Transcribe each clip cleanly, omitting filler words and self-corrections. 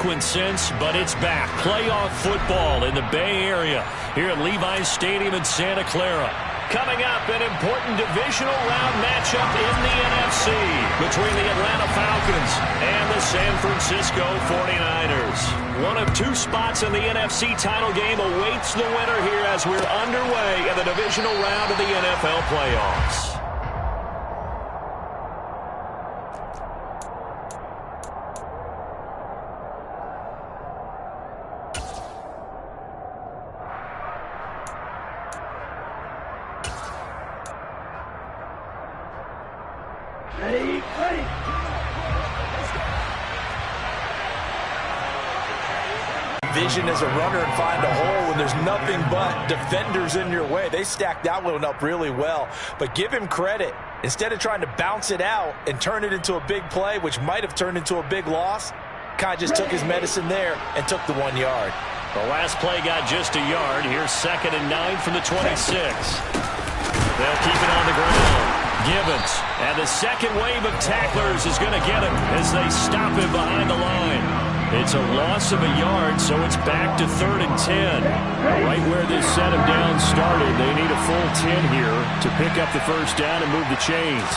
frequent since, but it's back. Playoff football in the Bay Area here at Levi's Stadium in Santa Clara. Coming up, an important divisional round matchup in the NFC between the Atlanta Falcons and the San Francisco 49ers. One of two spots in the NFC title game awaits the winner here as we're underway in the divisional round of the NFL playoffs. Vision as a runner and find a hole when there's nothing but defenders in your way. They stacked that one up really well. But give him credit. Instead of trying to bounce it out and turn it into a big play, which might have turned into a big loss, kind of just took his medicine there and took the 1 yard. The last play got just a yard. Here's 2nd and 9 from the 26. They'll keep it on the ground. Gibbons, and the second wave of tacklers is going to get him as they stop him behind the line. It's a loss of a yard, so it's back to 3rd and 10. Right where this set him down started, they need a full 10 here to pick up the first down and move the chains.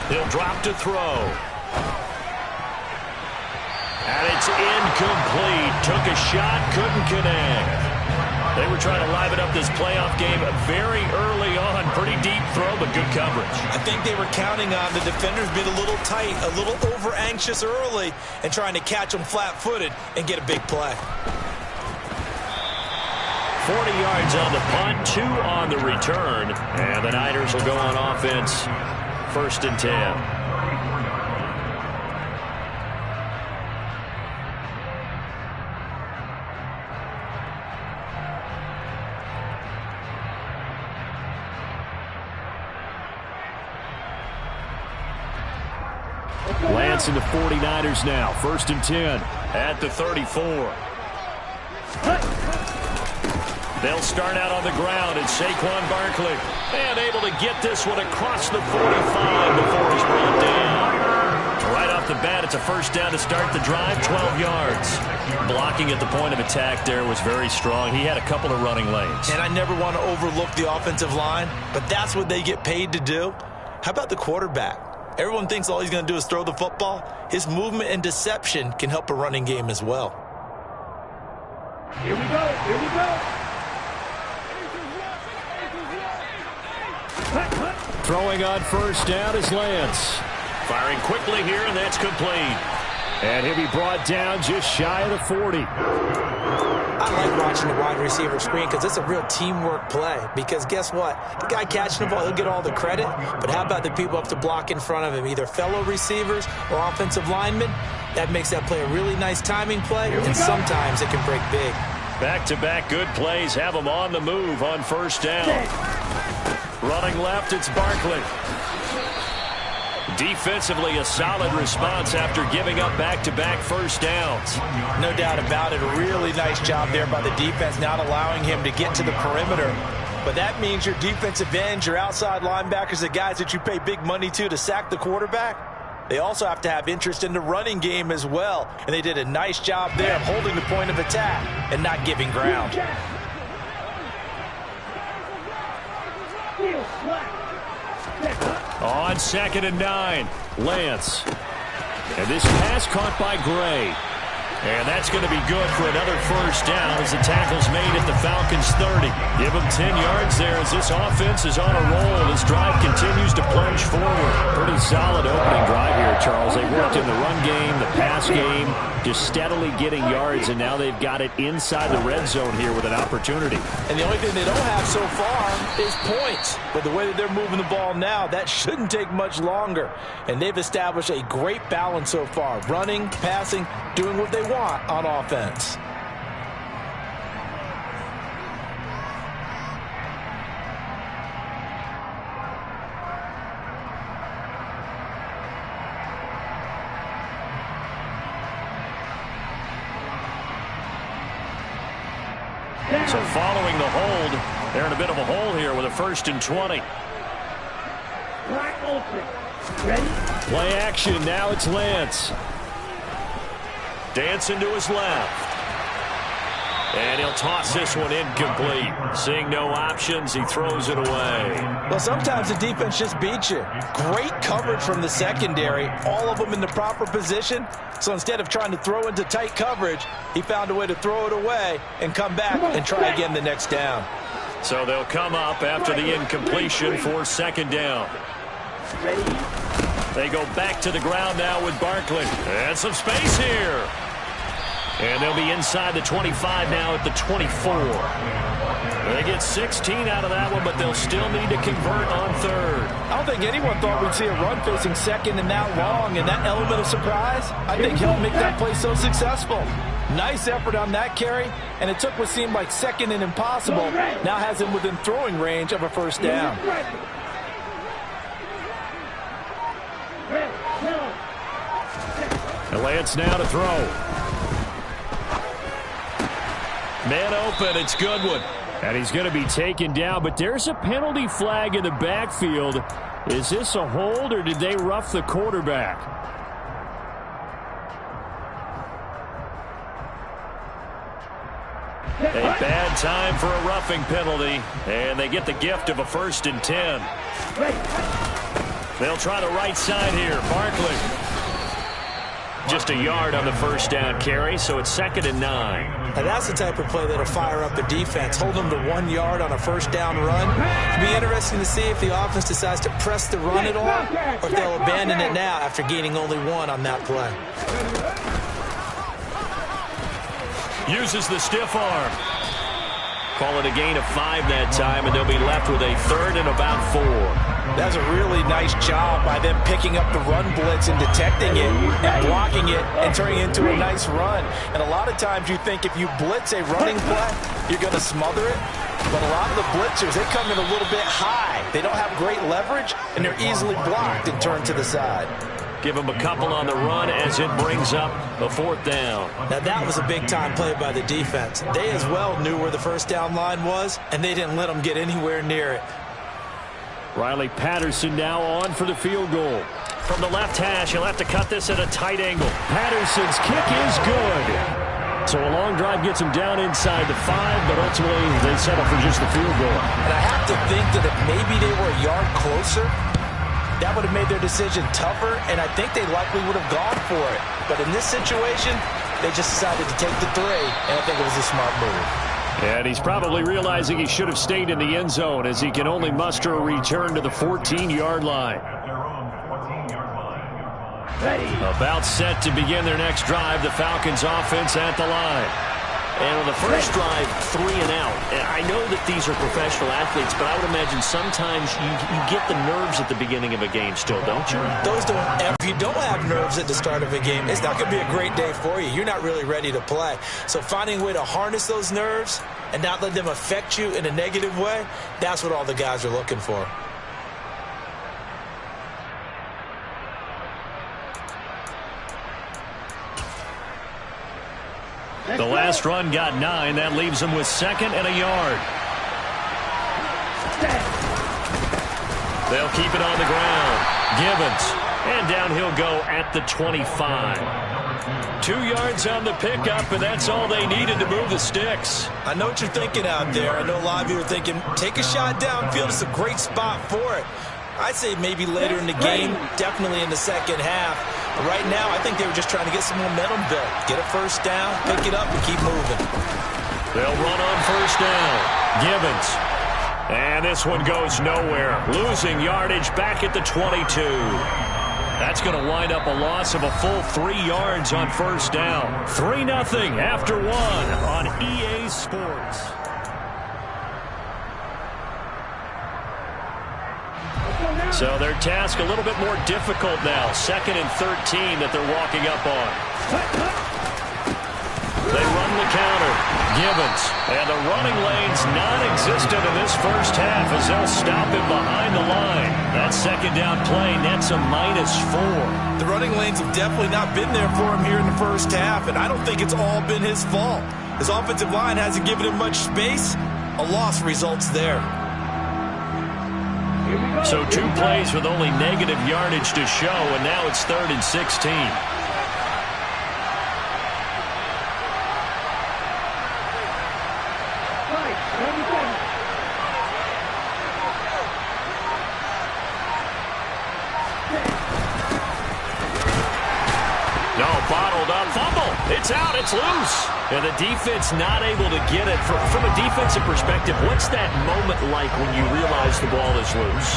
He'll drop to throw. And it's incomplete. Took a shot, couldn't connect. They were trying to liven up this playoff game very early on. Pretty deep throw, but good coverage. I think they were counting on the defenders being a little tight, a little over-anxious early, and trying to catch them flat-footed and get a big play. 40 yards on the punt, 2 on the return. And the Niners will go on offense. 1st and 10. Lance and the 49ers now. 1st and 10 at the 34. They'll start out on the ground, and Saquon Barkley. And able to get this one across the 45 before he's brought down. Right off the bat, it's a first down to start the drive, 12 yards. Blocking at the point of attack there was very strong. He had a couple of running lanes. And I never want to overlook the offensive line, but that's what they get paid to do. How about the quarterback? Everyone thinks all he's going to do is throw the football. His movement and deception can help a running game as well. Here we go. Here we go. Throwing on first down is Lance. Firing quickly here, and that's complete. And he'll be brought down just shy of the 40. I like watching the wide receiver screen because it's a real teamwork play. Because guess what? The guy catching the ball, he'll get all the credit. But how about the people up to block in front of him, either fellow receivers or offensive linemen? That makes that play a really nice timing play, and sometimes it can break big. Back-to-back good plays have him on the move on first down. Running left, it's Barkley. Defensively, a solid response after giving up back-to-back first downs. No doubt about it. A really nice job there by the defense, not allowing him to get to the perimeter. But that means your defensive ends, your outside linebackers, the guys that you pay big money to sack the quarterback, they also have to have interest in the running game as well. And they did a nice job there of holding the point of attack and not giving ground. On 2nd and 9, Lance. And this pass caught by Gray. And that's going to be good for another first down as the tackle's made at the Falcons 30. Give them 10 yards there as this offense is on a roll. This drive continues to plunge forward. Pretty solid opening drive here, Charles. They worked in the run game, the pass game, just steadily getting yards, and now they've got it inside the red zone here with an opportunity. And the only thing they don't have so far is points. But the way that they're moving the ball now, that shouldn't take much longer. And they've established a great balance so far. Running, passing, doing what they want on offense. So following the hold, they're in a bit of a hole here with a 1st and 20. Ready? Play action, now it's Lance. Dancing to his left. And he'll toss this one incomplete. Seeing no options, he throws it away. Well, sometimes the defense just beats you. Great coverage from the secondary, all of them in the proper position. So instead of trying to throw into tight coverage, he found a way to throw it away and come back and try again the next down. So they'll come up after the incompletion for second down. They go back to the ground now with Barkley. And some space here. And they'll be inside the 25 now at the 24. They get 16 out of that one, but they'll still need to convert on third. I don't think anyone thought we'd see a run facing second and that long, and that element of surprise, I think helped make that play so successful. Nice effort on that carry, and it took what seemed like second and impossible, now has him within throwing range of a first down. And Lance now to throw. Man open, it's Goodwin. And he's going to be taken down, but there's a penalty flag in the backfield. Is this a hold, or did they rough the quarterback? A bad time for a roughing penalty, and they get the gift of a 1st and 10. They'll try the right side here. Barkley. Just a yard on the first down carry, so it's 2nd and 9. And that's the type of play that'll fire up the defense. Hold them to 1 yard on a first down run. It'll be interesting to see if the offense decides to press the run at all, or if they'll abandon it now after gaining only 1 on that play. Uses the stiff arm. Call it a gain of 5 that time, and they'll be left with a 3rd and about 4. That's a really nice job by them picking up the run blitz and detecting it and blocking it and turning it into a nice run. And a lot of times you think if you blitz a running play, you're going to smother it. But a lot of the blitzers, they come in a little bit high. They don't have great leverage, and they're easily blocked and turned to the side. Give them a couple on the run as it brings up a 4th down. Now that was a big-time play by the defense. They as well knew where the first down line was, and they didn't let them get anywhere near it. Riley Patterson now on for the field goal. From the left hash, he'll have to cut this at a tight angle. Patterson's kick is good. So a long drive gets him down inside the 5, but ultimately they settle for just the field goal. And I have to think that if maybe they were a yard closer, that would have made their decision tougher, and I think they likely would have gone for it. But in this situation, they just decided to take the 3, and I think it was a smart move. And he's probably realizing he should have stayed in the end zone as he can only muster a return to the 14-yard line. About set to begin their next drive, the Falcons offense at the line. And on the first drive, 3 and out. And I know that these are professional athletes, but I would imagine sometimes you get the nerves at the beginning of a game still, don't you? If you don't have nerves at the start of a game, it's not going to be a great day for you. You're not really ready to play. So finding a way to harness those nerves and not let them affect you in a negative way, that's what all the guys are looking for. The last run got 9. That leaves them with 2nd and a yard. They'll keep it on the ground. Givens. And down he'll go at the 25. 2 yards on the pickup, and that's all they needed to move the sticks. I know what you're thinking out there. I know a lot of you are thinking, take a shot downfield. It's a great spot for it. I'd say maybe later in the game, definitely in the second half. But right now, I think they were just trying to get some momentum built. Get a first down, pick it up, and keep moving. They'll run on first down. Givens. And this one goes nowhere. Losing yardage back at the 22. That's going to wind up a loss of a full 3 yards on first down. 3-0 after 1 on EA Sports. So their task a little bit more difficult now. 2nd and 13 that they're walking up on. They run the counter. Givens. And the running lane's non-existent in this first half as they'll stop him behind the line. That second down play nets a -4. The running lanes have definitely not been there for him here in the first half, and I don't think it's all been his fault. His offensive line hasn't given him much space. A loss results there. So 2 plays with only negative yardage to show, and now it's 3rd and 16. It's out. It's loose. And the defense not able to get it. From a defensive perspective, what's that moment like when you realize the ball is loose?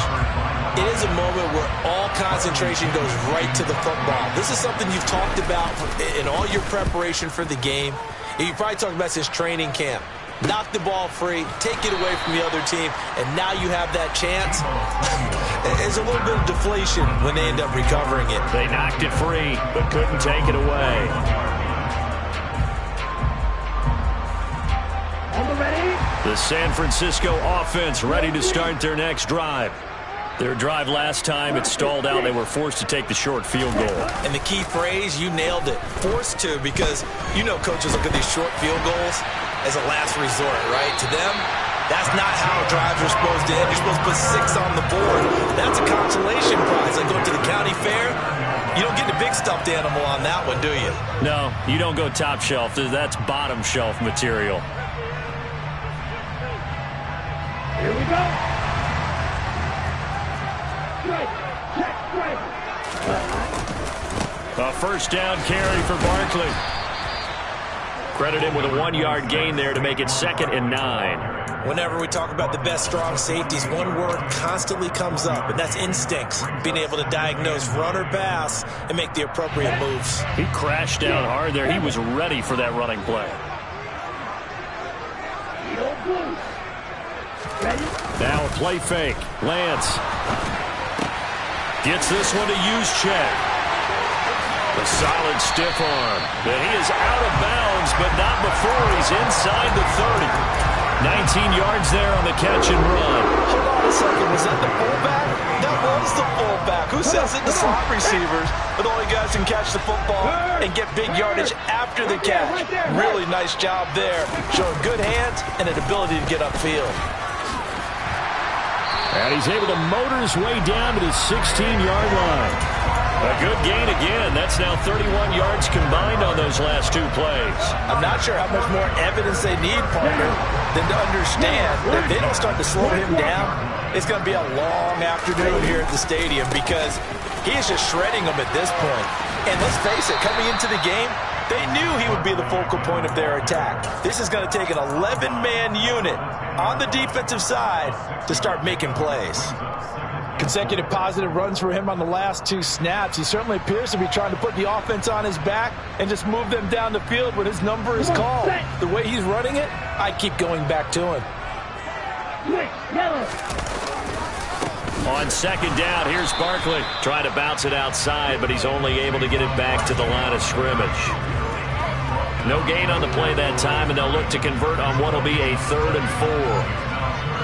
It is a moment where all concentration goes right to the football. This is something you've talked about in all your preparation for the game. You probably talked about since training camp. Knock the ball free, take it away from the other team, and now you have that chance. There's a little bit of deflation when they end up recovering it. They knocked it free, but couldn't take it away. The San Francisco offense ready to start their next drive. Their drive last time, it stalled out. They were forced to take the short field goal. And the key phrase, you nailed it, forced to, because you know coaches look at these short field goals as a last resort, right? To them, that's not how drives are supposed to end. You're supposed to put 6 on the board. That's a consolation prize. Like going to the county fair, you don't get the big stuffed animal on that one, do you? No, you don't go top shelf. That's bottom shelf material. Here we go. A first down carry for Barkley. Credit him with a 1-yard gain there to make it 2nd and 9. Whenever we talk about the best strong safeties, one word constantly comes up, and that's instincts. Being able to diagnose run or pass and make the appropriate moves. He crashed down hard there. He was ready for that running play. Now a play fake. Lance gets this one to Juszczyk. A solid stiff arm. But he is out of bounds, but not before he's inside the 30. 19 yards there on the catch and run. Hold on a second. Was that the fullback? That was the fullback. Who says it? The slot receivers are the only guys who can catch the football and get big yardage after the catch. Really nice job there. Showing good hands and an ability to get upfield. And he's able to motor his way down to the 16-yard line. A good gain again. That's now 31 yards combined on those last 2 plays. I'm not sure how much more evidence they need, partner, than to understand that if they don't start to slow him down, it's going to be a long afternoon here at the stadium because he is just shredding them at this point. And let's face it, coming into the game, they knew he would be the focal point of their attack. This is going to take an 11-man unit on the defensive side to start making plays. Consecutive positive runs for him on the last 2 snaps. He certainly appears to be trying to put the offense on his back and just move them down the field when his number is called. The way he's running it, I keep going back to him. On 2nd down, here's Barkley. Trying to bounce it outside, but he's only able to get it back to the line of scrimmage. No gain on the play that time, and they'll look to convert on what will be a 3rd and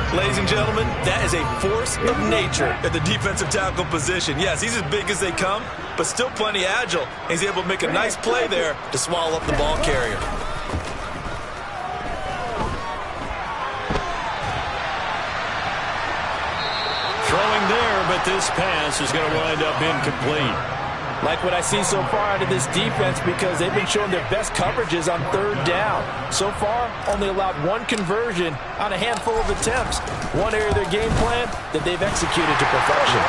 4. Ladies and gentlemen, that is a force of nature at the defensive tackle position. Yes, he's as big as they come, but still plenty agile. He's able to make a nice play there to swallow up the ball carrier. Throwing there, but this pass is going to wind up incomplete. Like what I see so far out of this defense because they've been showing their best coverages on 3rd down. So far, only allowed 1 conversion on a handful of attempts. One area of their game plan that they've executed to perfection.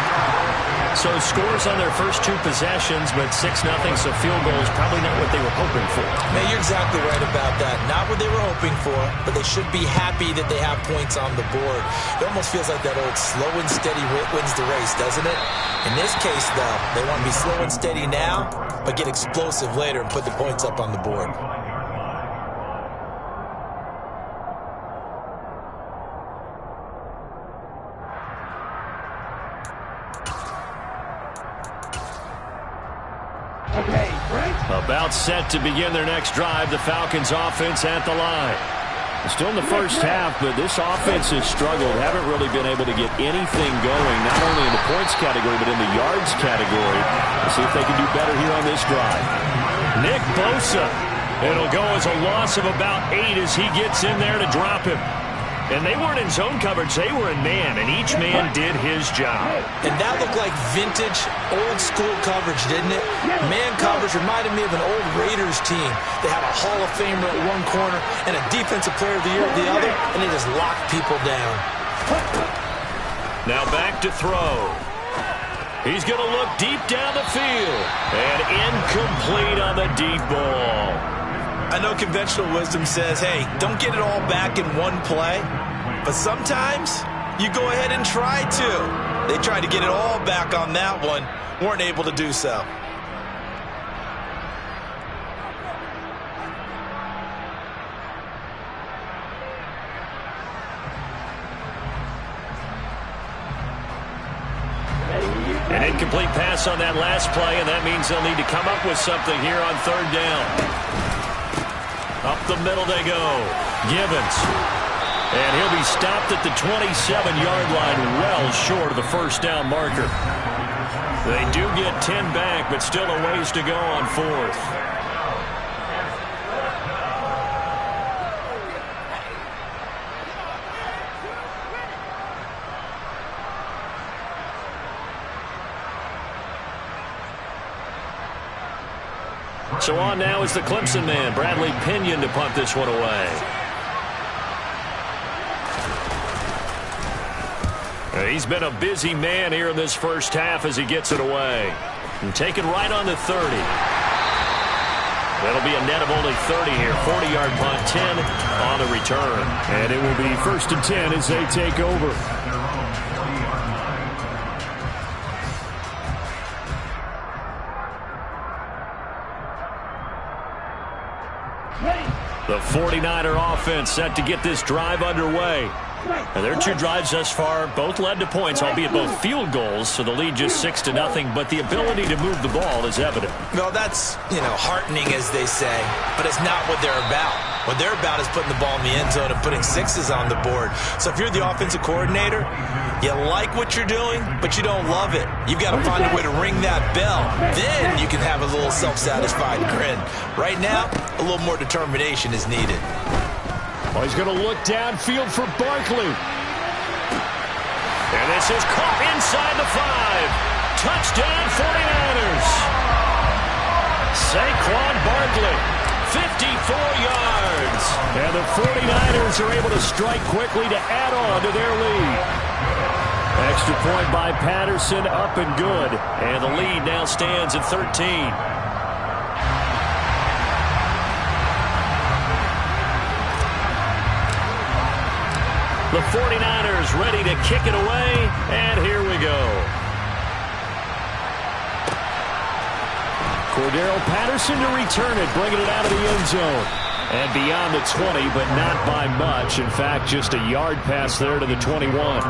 So scores on their first 2 possessions, but 6-0, so field goal is probably not what they were hoping for. Man, you're exactly right about that. Not what they were hoping for, but they should be happy that they have points on the board. It almost feels like that old slow and steady wins the race, doesn't it? In this case, though, they want to be slow and steady now, but get explosive later and put the points up on the board. About set to begin their next drive, the Falcons offense at the line. Still in the first half, but this offense has struggled. Haven't really been able to get anything going, not only in the points category, but in the yards category. Let's see if they can do better here on this drive. Nick Bosa. It'll go as a loss of about 8 as he gets in there to drop him. And they weren't in zone coverage, they were in man, and each man did his job. And that looked like vintage, old-school coverage, didn't it? Man coverage reminded me of an old Raiders team. They had a Hall of Famer at one corner and a Defensive Player of the Year at the other, and they just locked people down. Now back to throw. He's going to look deep down the field. And incomplete on the deep ball. I know conventional wisdom says, hey, don't get it all back in one play. But sometimes you go ahead and try to. They tried to get it all back on that one. Weren't able to do so. An incomplete pass on that last play, and that means they'll need to come up with something here on third down. Up the middle they go. Gibbons. And he'll be stopped at the 27-yard line, well short of the first down marker. They do get 10 back, but still a ways to go on fourth. So on now is the Clemson man, Bradley Pinion, to punt this one away. He's been a busy man here in this first half as he gets it away. And taken right on the 30. That'll be a net of only 30 here. 40-yard punt, 10 on the return. And it will be 1st and 10 as they take over. The 49er offense set to get this drive underway. And their two drives thus far both led to points, albeit both field goals, so the lead just 6-0, but the ability to move the ball is evident. Well, that's, heartening, as they say, but it's not what they're about. What they're about is putting the ball in the end zone and putting sixes on the board. So if you're the offensive coordinator, you like what you're doing, but you don't love it. You've got to find a way to ring that bell. Then you can have a little self-satisfied grin. Right now, a little more determination is needed. Oh, he's going to look downfield for Barkley. And this is caught inside the 5. Touchdown 49ers. Saquon Barkley, 54 yards. And the 49ers are able to strike quickly to add on to their lead. Extra point by Patterson, up and good. And the lead now stands at 13. The 49ers ready to kick it away, and here we go. Cordero Patterson to return it, bringing it out of the end zone. And beyond the 20, but not by much. In fact, just a yard pass there to the 21.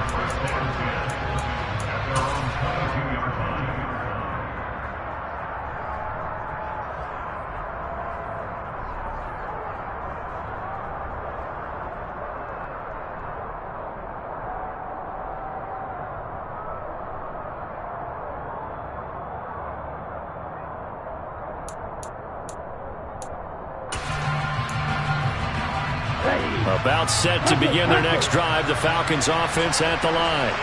About set to begin their next drive, the Falcons offense at the line.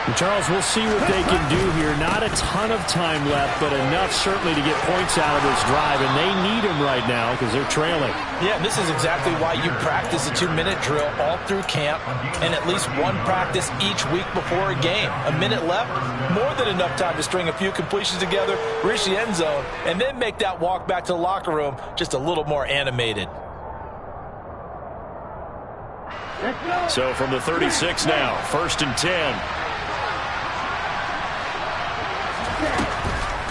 And Charles, we'll see what they can do here. Not a ton of time left, but enough certainly to get points out of this drive, and they need them right now because they're trailing. Yeah, this is exactly why you practice a 2-minute drill all through camp and at least one practice each week before a game. A minute left, more than enough time to string a few completions together, reach the end zone, and then make that walk back to the locker room just a little more animated. So from the 36 now, 1st and 10.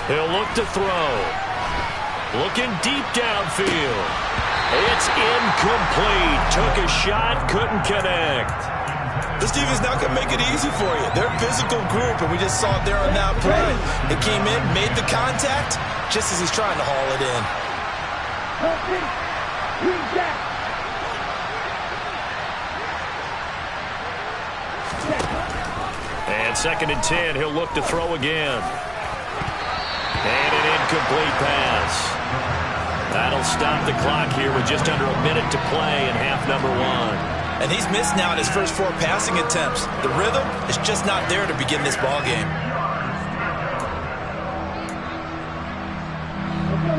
He'll look to throw. Looking deep downfield. It's incomplete. Took a shot, couldn't connect. This defense not going to make it easy for you. They're a physical group, and we just saw it there on that play. It came in, made the contact, just as he's trying to haul it in. And 2nd and 10, he'll look to throw again. And an incomplete pass. That'll stop the clock here with just under a minute to play in half number 1. And he's missed now in his first 4 passing attempts. The rhythm is just not there to begin this ball game.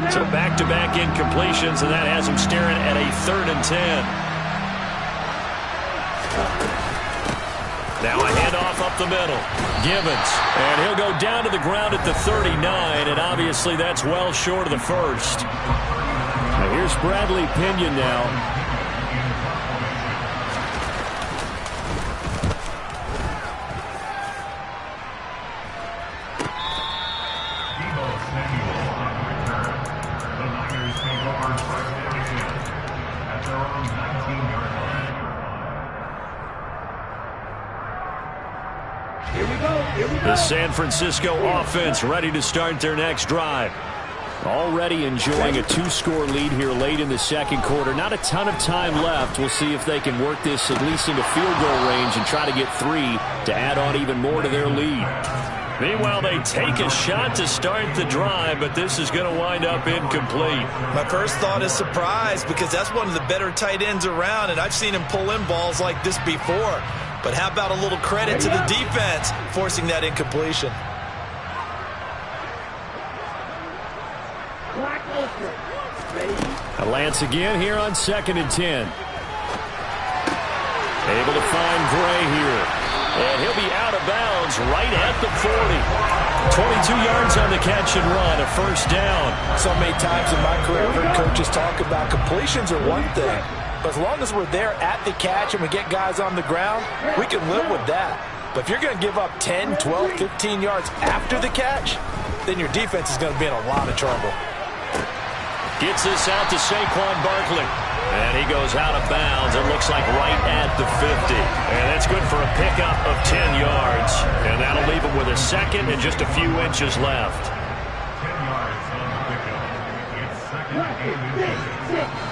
So back-to-back incompletions, and that has him staring at a 3rd and 10. Now a handoff up the middle. Gibbons. And he'll go down to the ground at the 39, and obviously that's well short of the first. Here's Bradley Pinion now. The San Francisco offense ready to start their next drive. Already enjoying a 2-score lead here late in the second quarter. Not a ton of time left. We'll see if they can work this at least into field goal range and try to get 3 to add on even more to their lead. Meanwhile, they take a shot to start the drive, but this is going to wind up incomplete. My first thought is surprise, because that's one of the better tight ends around, and I've seen him pull in balls like this before. But how about a little credit to the defense forcing that incompletion? A Lance again here on 2nd and 10. Able to find Gray here. And he'll be out of bounds right at the 40. 22 yards on the catch and run, a first down. So many times in my career I've heard coaches talk about completions are one thing. But as long as we're there at the catch and we get guys on the ground, we can live with that. But if you're going to give up 10, 12, 15 yards after the catch, then your defense is going to be in a lot of trouble. Gets this out to Saquon Barkley. And he goes out of bounds. It looks like right at the 50. And that's good for a pickup of 10 yards. And that'll leave him with a second and just a few inches left. 10 yards on the pickup. It's second and 50.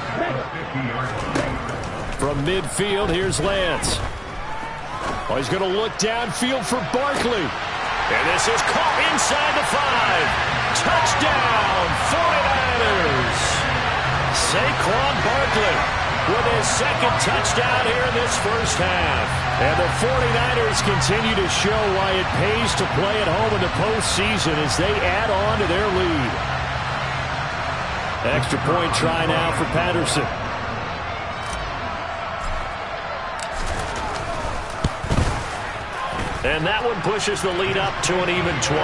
From midfield, here's Lance. Oh, he's going to look downfield for Barkley. And this is caught inside the 5. Touchdown, 49ers. Saquon Barkley with his second touchdown here in this first half. And the 49ers continue to show why it pays to play at home in the postseason as they add on to their lead. Extra point try now for Patterson. And that one pushes the lead up to an even 20.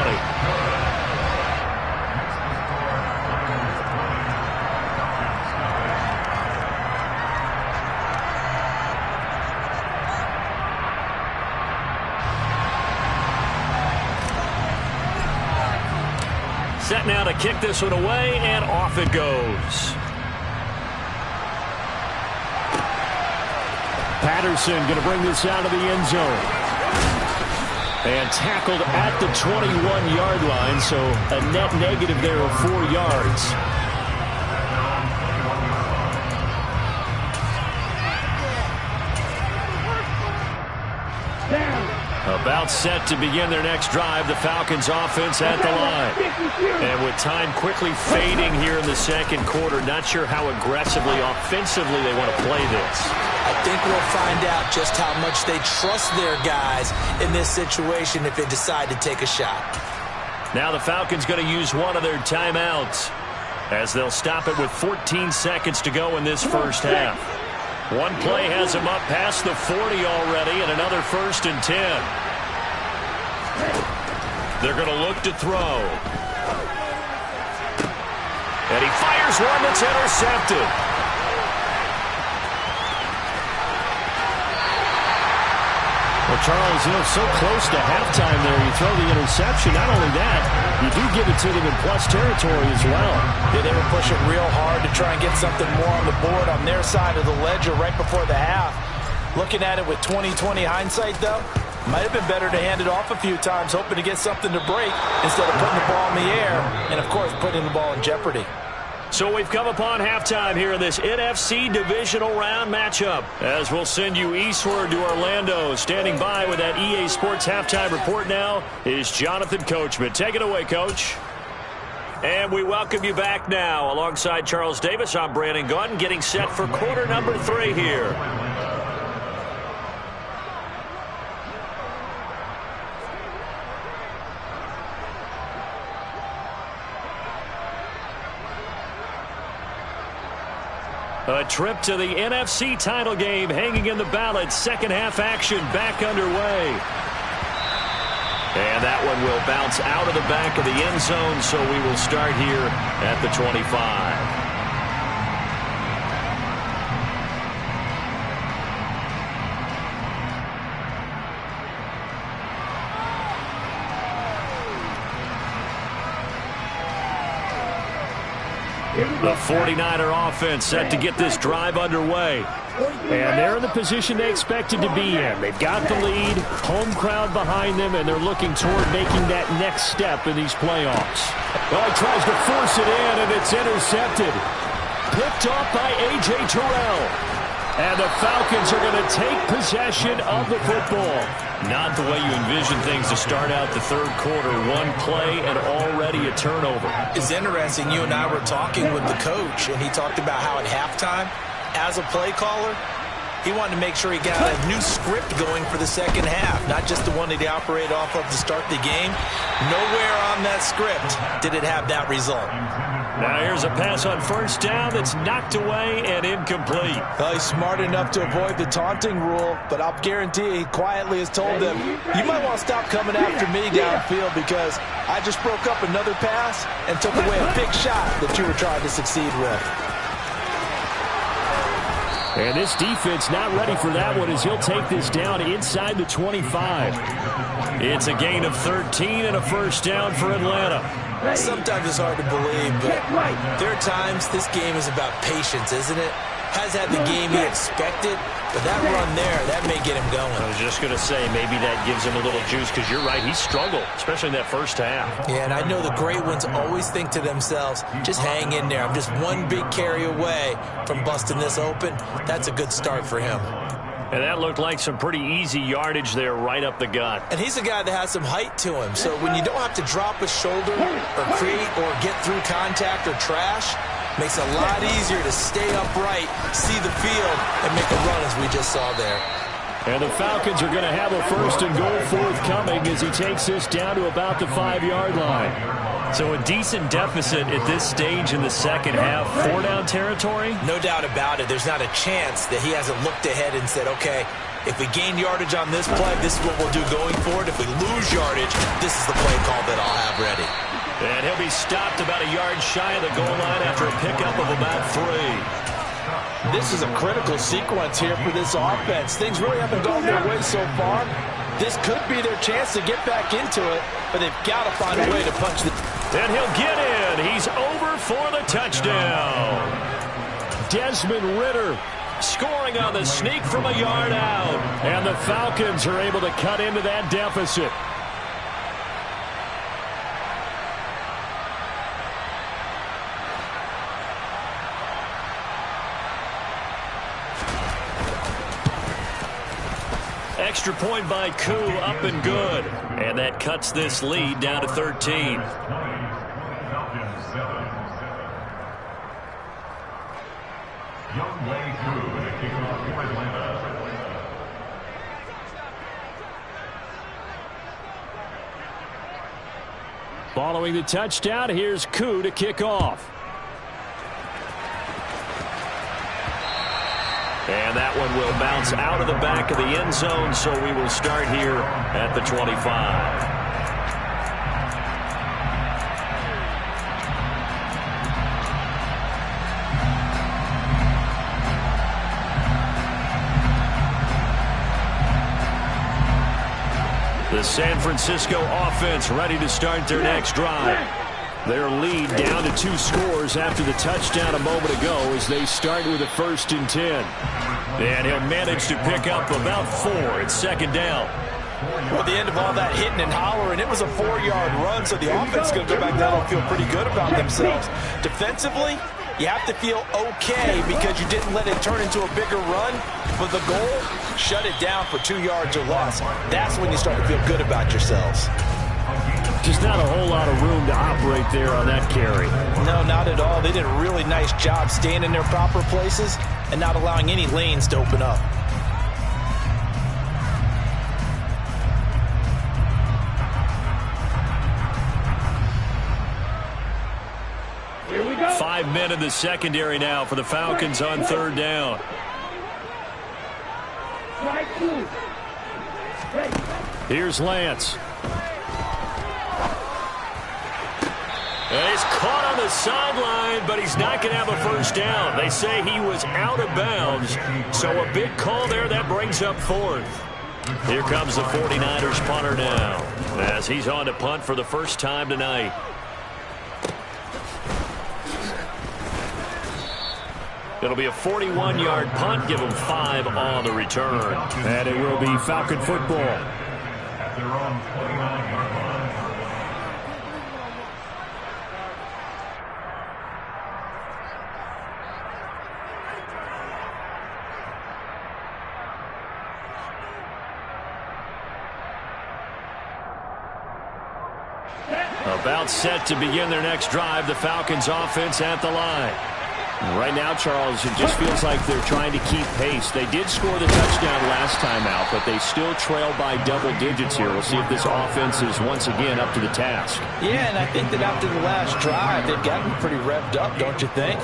Set now to kick this one away, and off it goes. Patterson going to bring this out of the end zone. And tackled at the 21-yard line, so a net negative there of 4 yards. About set to begin their next drive, the Falcons offense at the line. And with time quickly fading here in the second quarter, not sure how aggressively, offensively they want to play this. I think we'll find out just how much they trust their guys in this situation if they decide to take a shot. Now the Falcons going to use one of their timeouts as they'll stop it with 14 seconds to go in this first half. One play has them up past the 40 already, and another 1st and 10. They're going to look to throw. And he fires one that's intercepted. Well, Charles, so close to halftime there. You throw the interception. Not only that, you do give it to them in plus territory as well. Yeah, they were pushing real hard to try and get something more on the board on their side of the ledger right before the half. Looking at it with 20/20 hindsight, though, might have been better to hand it off a few times, hoping to get something to break instead of putting the ball in the air and, of course, putting the ball in jeopardy. So we've come upon halftime here in this NFC Divisional Round matchup. As we'll send you eastward to Orlando. Standing by with that EA Sports Halftime Report now is Jonathan Coachman. Take it away, Coach. And we welcome you back now. Alongside Charles Davis, I'm Brandon Gaudin, getting set for quarter number 3 here. A trip to the NFC title game hanging in the balance. Second half action back underway. And that one will bounce out of the back of the end zone, so we will start here at the 25. The 49er offense set to get this drive underway. And they're in the position they expected to be in. They've got the lead, home crowd behind them, and they're looking toward making that next step in these playoffs. Well, he tries to force it in, and it's intercepted. Picked off by A.J. Terrell. And the Falcons are going to take possession of the football. Not the way you envision things to start out the third quarter. One play and already a turnover. It's interesting. You and I were talking with the coach, and he talked about how at halftime, as a play caller, he wanted to make sure he got a new script going for the second half, not just the one that he operated off of to start the game. Nowhere on that script did it have that result. Now here's a pass on first down that's knocked away and incomplete. Well, he's smart enough to avoid the taunting rule, but I'll guarantee he quietly has told them, you might want to stop coming after me downfield because I just broke up another pass and took away a big shot that you were trying to succeed with. And this defense not ready for that one as he'll take this down inside the 25. It's a gain of 13 and a first down for Atlanta. Sometimes it's hard to believe, but there are times this game is about patience, isn't it? Has had the game he expected, but that run there, that may get him going. I was just going to say, maybe that gives him a little juice because you're right, he struggled, especially in that first half. Yeah, and I know the great ones always think to themselves, just hang in there. I'm just one big carry away from busting this open. That's a good start for him. And that looked like some pretty easy yardage there right up the gut. And he's a guy that has some height to him, so when you don't have to drop a shoulder or create or get through contact or trash, makes it a lot easier to stay upright, see the field, and make a run as we just saw there. And the Falcons are going to have a first and goal forthcoming as he takes this down to about the 5-yard line. So a decent deficit at this stage in the second half. 4-down territory? No doubt about it. There's not a chance that he hasn't looked ahead and said, okay, if we gain yardage on this play, this is what we'll do going forward. If we lose yardage, this is the play call that I'll have ready. And he'll be stopped about a yard shy of the goal line after a pickup of about 3. This is a critical sequence here for this offense. Things really haven't gone their way so far. This could be their chance to get back into it, but they've got to find a way to punch the... And he'll get in. He's over for the touchdown. Desmond Ridder scoring on the sneak from a yard out. And the Falcons are able to cut into that deficit. Extra point by Koo, up and good. And that cuts this lead down to 13. Following the touchdown, here's Koo to kick off. And that one will bounce out of the back of the end zone, so we will start here at the 25. The San Francisco offense ready to start their next drive. Their lead down to 2 scores after the touchdown a moment ago as they start with a 1st and 10. And he'll manage to pick up about 4. It's second down. Well, at the end of all that hitting and hollering, it was a 4-yard run, so the offense is going to go back down and feel pretty good about themselves. Defensively, you have to feel okay because you didn't let it turn into a bigger run. But the goal, shut it down for 2 yards or less. That's when you start to feel good about yourselves. Just not a whole lot of room to operate there on that carry. No, not at all. They did a really nice job staying in their proper places and not allowing any lanes to open up. Here we go. 5 men in the secondary now for the Falcons on 3rd down. Here's Lance. And he's caught on the sideline, but he's not going to have a first down. They say he was out of bounds, so a big call there that brings up 4th. Here comes the 49ers punter now, as he's on to punt for the first time tonight. It'll be a 41-yard punt. Give them 5 on the return. And it will be Falcon football. At their own 29-yard line. About set to begin their next drive. The Falcons offense at the line. Right now, Charles, it just feels like they're trying to keep pace. They did score the touchdown last time out, but they still trail by double digits here. We'll see if this offense is once again up to the task. Yeah, and I think that after the last drive, they've gotten pretty revved up, don't you think?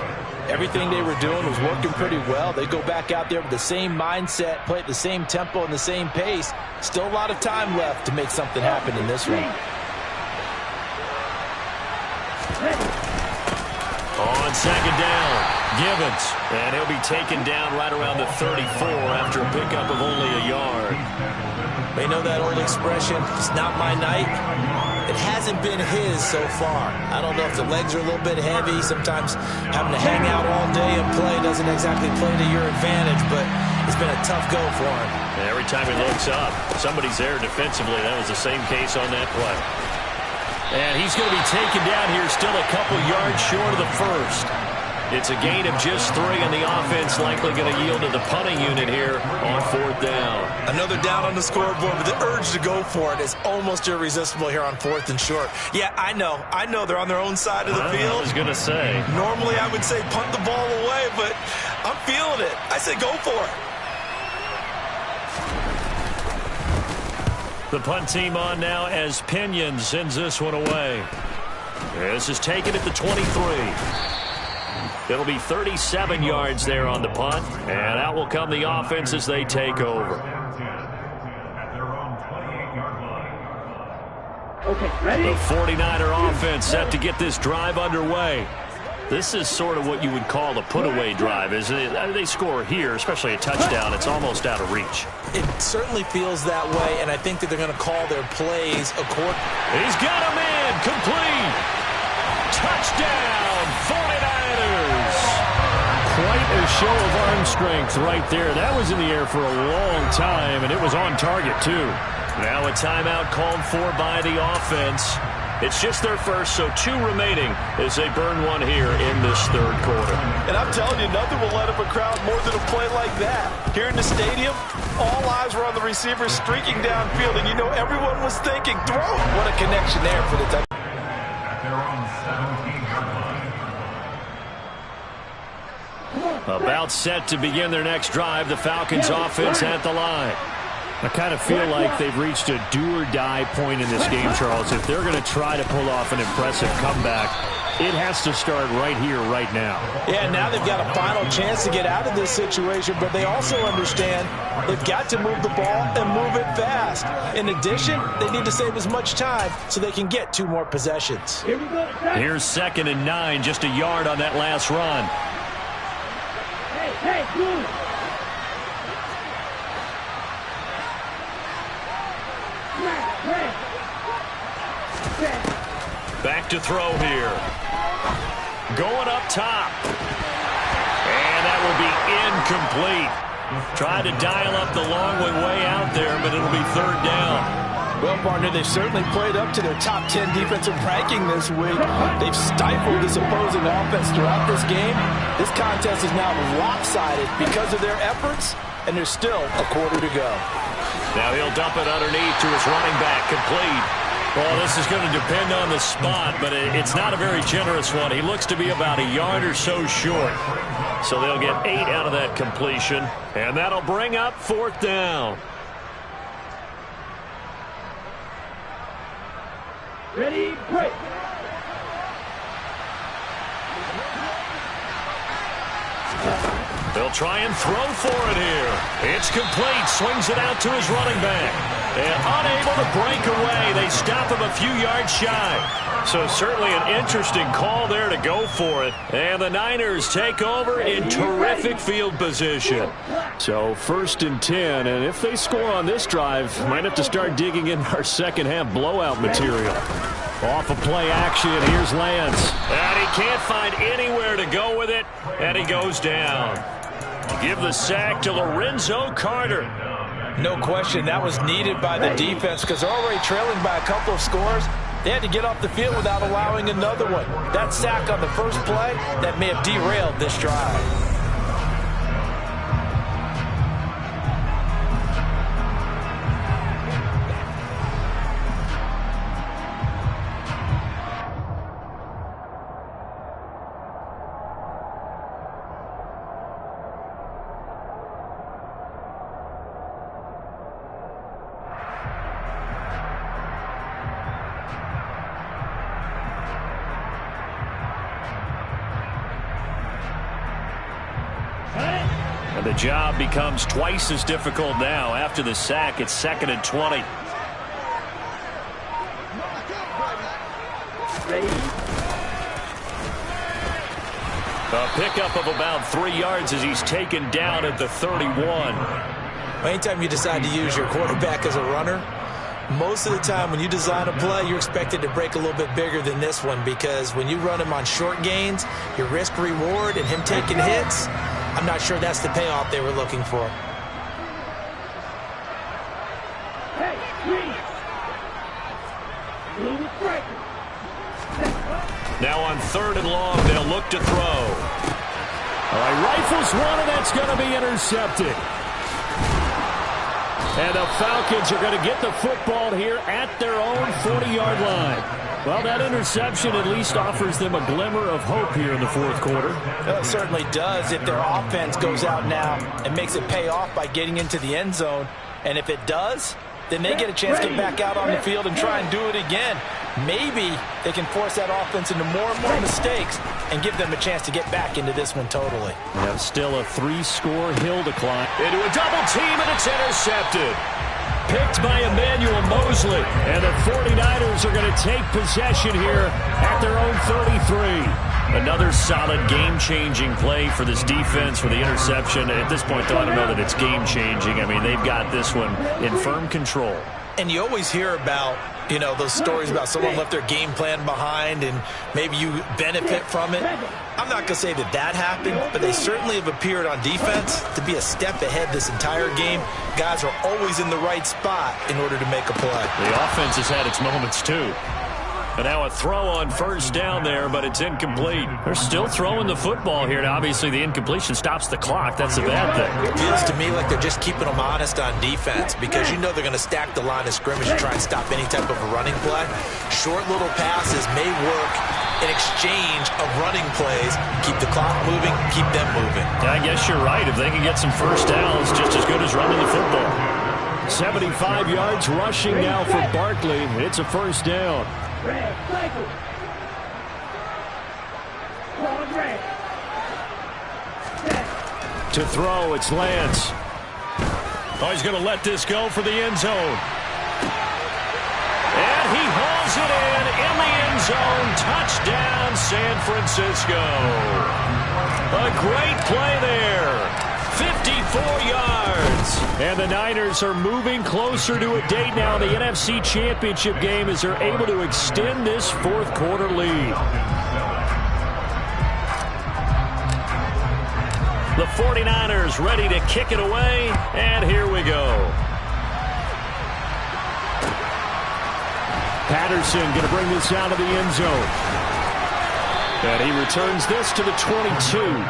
Everything they were doing was working pretty well. They go back out there with the same mindset, play at the same tempo and the same pace. Still a lot of time left to make something happen in this one. On second down, Givens. And he'll be taken down right around the 34 after a pickup of only a yard. They know that old expression, it's not my night. It hasn't been his so far. I don't know if the legs are a little bit heavy. Sometimes having to hang out all day and play doesn't exactly play to your advantage, but it's been a tough go for him. And every time he looks up, somebody's there defensively. That was the same case on that play. And he's going to be taken down here, still a couple yards short of the first. It's a gain of just 3, and the offense likely going to yield to the punting unit here on 4th down. Another down on the scoreboard, but the urge to go for it is almost irresistible here on 4th and short. Yeah, I know they're on their own side of the field. I was going to say. Normally I would say punt the ball away, but I'm feeling it. I say go for it. The punt team on now as Pinion sends this one away. This is taken at the 23. It'll be 37 yards there on the punt, and out will come the offense as they take over. At their own 28-yard line. Okay, ready? The 49er offense set to get this drive underway. This is sort of what you would call a put-away drive, isn't it? They score here, especially a touchdown. It's almost out of reach. It certainly feels that way, and I think that they're going to call their plays according. He's got a man complete. Touchdown, 49ers. Quite a show of arm strength right there. That was in the air for a long time, and it was on target, too. Now a timeout called for by the offense. It's just their first, so 2 remaining as they burn one here in this 3rd quarter. And I'm telling you, nothing will light up a crowd more than a play like that. Here in the stadium, all eyes were on the receivers streaking downfield, and you know everyone was thinking, throw! What a connection there for the touchdown. At their own 17-yard line. About set to begin their next drive, the Falcons offense at the line. I kind of feel like they've reached a do-or-die point in this game, Charles. If they're going to try to pull off an impressive comeback, it has to start right here, right now. Yeah, now they've got a final chance to get out of this situation, but they also understand they've got to move the ball and move it fast. In addition, they need to save as much time so they can get 2 more possessions. Here's 2nd and 9, just a yard on that last run. Hey, good. Back to throw here. Going up top. And that will be incomplete. Tried to dial up the long way out there, but it'll be 3rd down. Well, partner, they've certainly played up to their top 10 defensive ranking this week. They've stifled this opposing offense throughout this game. This contest is now lopsided because of their efforts, and there's still a quarter to go. Now he'll dump it underneath to his running back, complete. Well, this is going to depend on the spot, but it's not a very generous one. He looks to be about a yard or so short. So they'll get 8 out of that completion, and that'll bring up 4th down. Ready, break. They'll try and throw for it here. It's complete. Swings it out to his running back. And unable to break away. They stop him a few yards shy. So certainly an interesting call there to go for it. And the Niners take over in terrific field position. So 1st and 10, and if they score on this drive, might have to start digging in our second half blowout material. Off of play action, here's Lance. And he can't find anywhere to go with it, and he goes down. Give the sack to Lorenzo Carter. No question, that was needed by the defense because they're already trailing by a couple of scores. They had to get off the field without allowing another one. That sack on the first play, that may have derailed this drive. And the job becomes twice as difficult now. After the sack, it's 2nd and 20. A pickup of about 3 yards as he's taken down at the 31. Anytime you decide to use your quarterback as a runner, most of the time when you design a play, you're expected to break a little bit bigger than this one because when you run him on short gains, your risk-reward and him taking hits, I'm not sure that's the payoff they were looking for. Now on 3rd and long, they'll look to throw. All right, rifles one, and that's going to be intercepted. And the Falcons are going to get the football here at their own 40-yard line. Well, that interception at least offers them a glimmer of hope here in the 4th quarter. Well, it certainly does if their offense goes out now and makes it pay off by getting into the end zone. And if it does, then they get a chance to get back out on the field and try and do it again. Maybe they can force that offense into more and more mistakes and give them a chance to get back into this one totally. We have still a 3-score hill to climb. Into a double team, and it's intercepted. Picked by Emmanuel Mosley. And the 49ers are going to take possession here at their own 33. Another solid game-changing play for this defense with the interception. At this point, though, I don't know that it's game-changing. I mean, they've got this one in firm control. And you always hear about, you know, those stories about someone left their game plan behind and maybe you benefit from it. I'm not going to say that that happened, but they certainly have appeared on defense to be a step ahead this entire game. Guys are always in the right spot in order to make a play. The offense has had its moments, too. And now a throw on 1st down there, but it's incomplete. They're still throwing the football here. Now, obviously, the incompletion stops the clock. That's a bad thing. It feels to me like they're just keeping them honest on defense because you know they're going to stack the line of scrimmage and try and stop any type of a running play. Short little passes may work in exchange of running plays. Keep the clock moving, keep them moving. I guess you're right. If they can get some 1st downs, just as good as running the football. 75 yards rushing now for Barkley. It's a 1st down. To throw, it's Lance. Oh, he's going to let this go for the end zone. And he hauls it in the end zone. Touchdown, San Francisco. A great play there. 54 yards. And the Niners are moving closer to a date now in the NFC Championship game as they're able to extend this 4th quarter lead. The 49ers ready to kick it away, and here we go. Patterson going to bring this out of the end zone. And he returns this to the 22.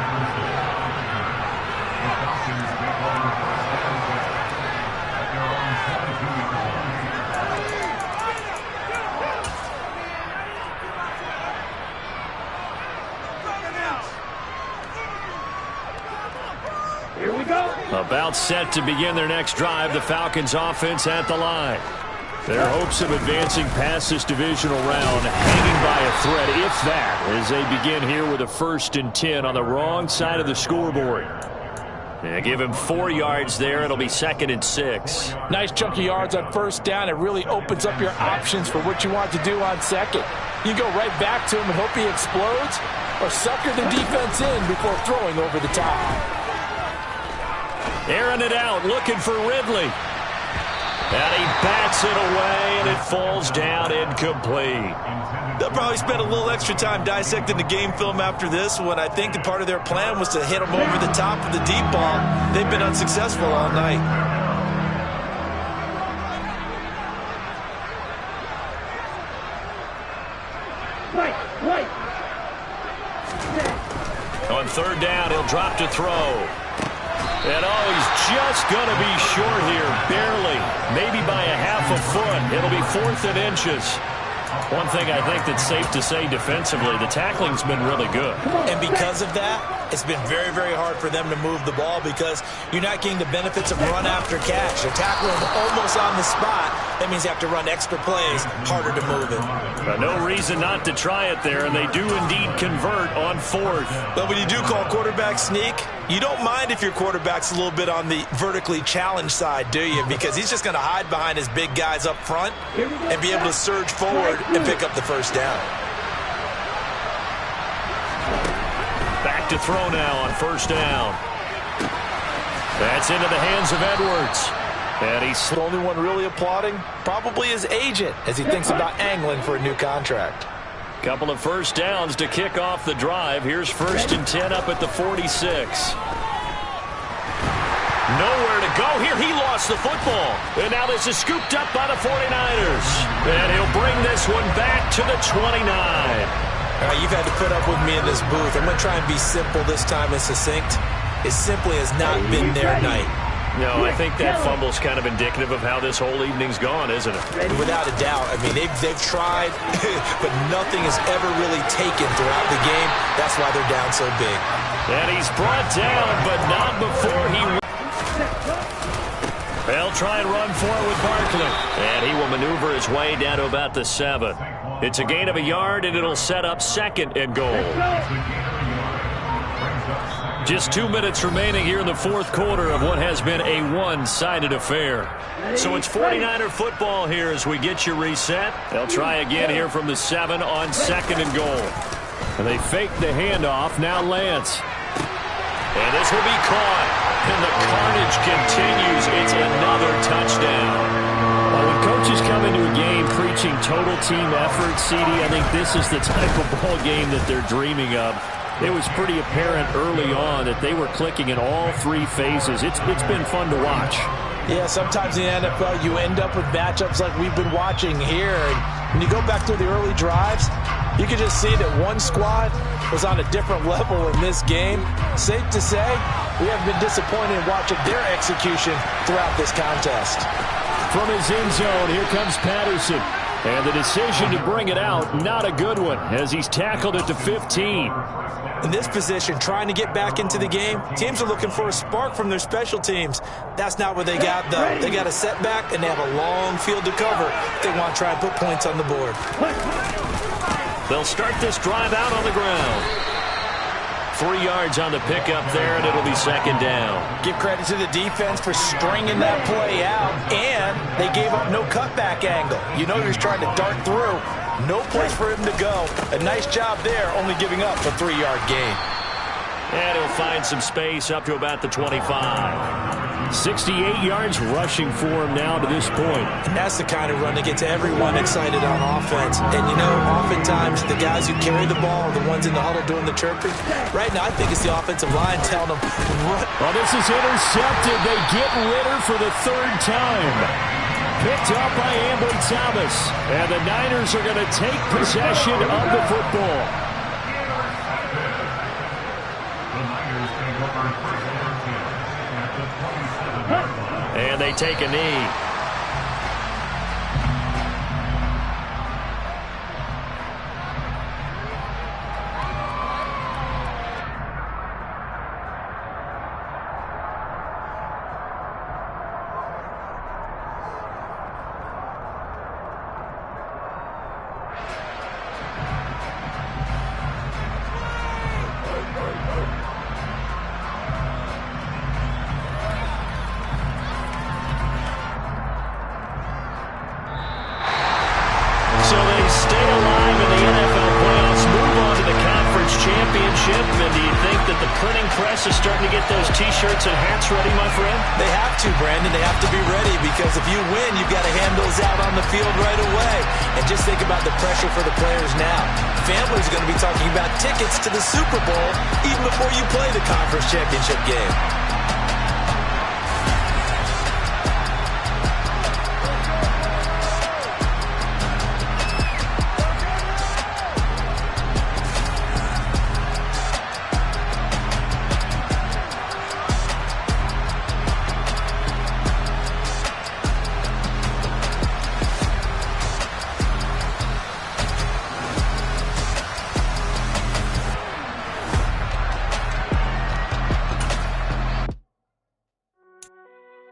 About set to begin their next drive, the Falcons offense at the line. Their hopes of advancing past this divisional round hanging by a thread, if that, as they begin here with a 1st and 10 on the wrong side of the scoreboard. Yeah, give him 4 yards there. It'll be 2nd and 6. Nice chunky yards on 1st down. It really opens up your options for what you want to do on 2nd. You go right back to him and hope he explodes or sucker the defense in before throwing over the top. Airing it out, looking for Ridley. And he bats it away, and it falls down incomplete. They'll probably spend a little extra time dissecting the game film after this one. I think that part of their plan was to hit them over the top of the deep ball. They've been unsuccessful all night. Right. On third down, he'll drop to throw. And he's just going to be short here, barely, maybe by a half a foot. It'll be 4th and inches. One thing I think that's safe to say defensively, the tackling's been really good. And because of that, it's been very, very hard for them to move the ball because you're not getting the benefits of run after catch. You're tackling almost on the spot. That means you have to run extra plays, harder to move it. No reason not to try it there, and they do indeed convert on 4th. But when you do call quarterback sneak, you don't mind if your quarterback's a little bit on the vertically challenged side, do you? Because he's just going to hide behind his big guys up front and be able to surge forward and pick up the first down. Back to throw now on first down. That's into the hands of Edwards. And he's The only one really applauding probably his agent as he thinks about angling for a new contract. couple of first downs to kick off the drive. Here's 1st and 10 up at the 46. Nowhere to go here. He lost the football. And now this is scooped up by the 49ers. And he'll bring this one back to the 29. You've had to put up with me in this booth. I'm going to try and be simple this time and succinct. It simply has not been their night. No, I think that fumble's kind of indicative of how this whole evening's gone, isn't it? Without a doubt. I mean, they've tried, but nothing has ever really taken throughout the game. That's why they're down so big. And he's brought down, but not before he... They'll try and run for it with Barkley. And he will maneuver his way down to about the 7. It's a gain of a yard, and it'll set up 2nd and goal. Just 2 minutes remaining here in the 4th quarter of what has been a one-sided affair. So it's 49er football here as we get you reset. They'll try again here from the 7 on 2nd and goal. And they fake the handoff. Now Lance. And this will be caught. And the carnage continues. It's another touchdown. Well, when coaches come into a game preaching total team effort, CD, I think this is the type of ball game that they're dreaming of. It was pretty apparent early on that they were clicking in all 3 phases. It's been fun to watch. Yeah, sometimes in the NFL you end up with matchups like we've been watching here. And when you go back to the early drives, you can just see that one squad was on a different level in this game. Safe to say, we haven't been disappointed in watching their execution throughout this contest. From his end zone, here comes Patterson. And the decision to bring it out, not a good one, as he's tackled at the 15. In this position, trying to get back into the game, teams are looking for a spark from their special teams. That's not what they got, though. They got a setback, and they have a long field to cover if they want to try and put points on the board. They'll start this drive out on the ground. 3 yards on the pickup there, and it'll be 2nd down. Give credit to the defense for stringing that play out, and they gave up no cutback angle. You know you're trying to dart through. No place for him to go. A nice job there, only giving up a 3-yard gain. And he'll find some space up to about the 25. 68 yards rushing for him now to this point. And that's the kind of run that gets everyone excited on offense. And, you know, oftentimes the guys who carry the ball are the ones in the huddle doing the chirping. Right now, I think it's the offensive line telling them, run. Well, this is intercepted. They get Ritter for the 3rd time. Picked up by Ambry Thomas. And the Niners are going to take possession of the football. And they take a knee. So they stay alive in the NFL playoffs, move on to the conference championship, and do you think that the printing press is starting to get those T-shirts and hats ready, my friend? They have to, Brandon. They have to be ready because if you win, you've got to hand those out on the field right away. And just think about the pressure for the players now. Families are going to be talking about tickets to the Super Bowl even before you play the conference championship game.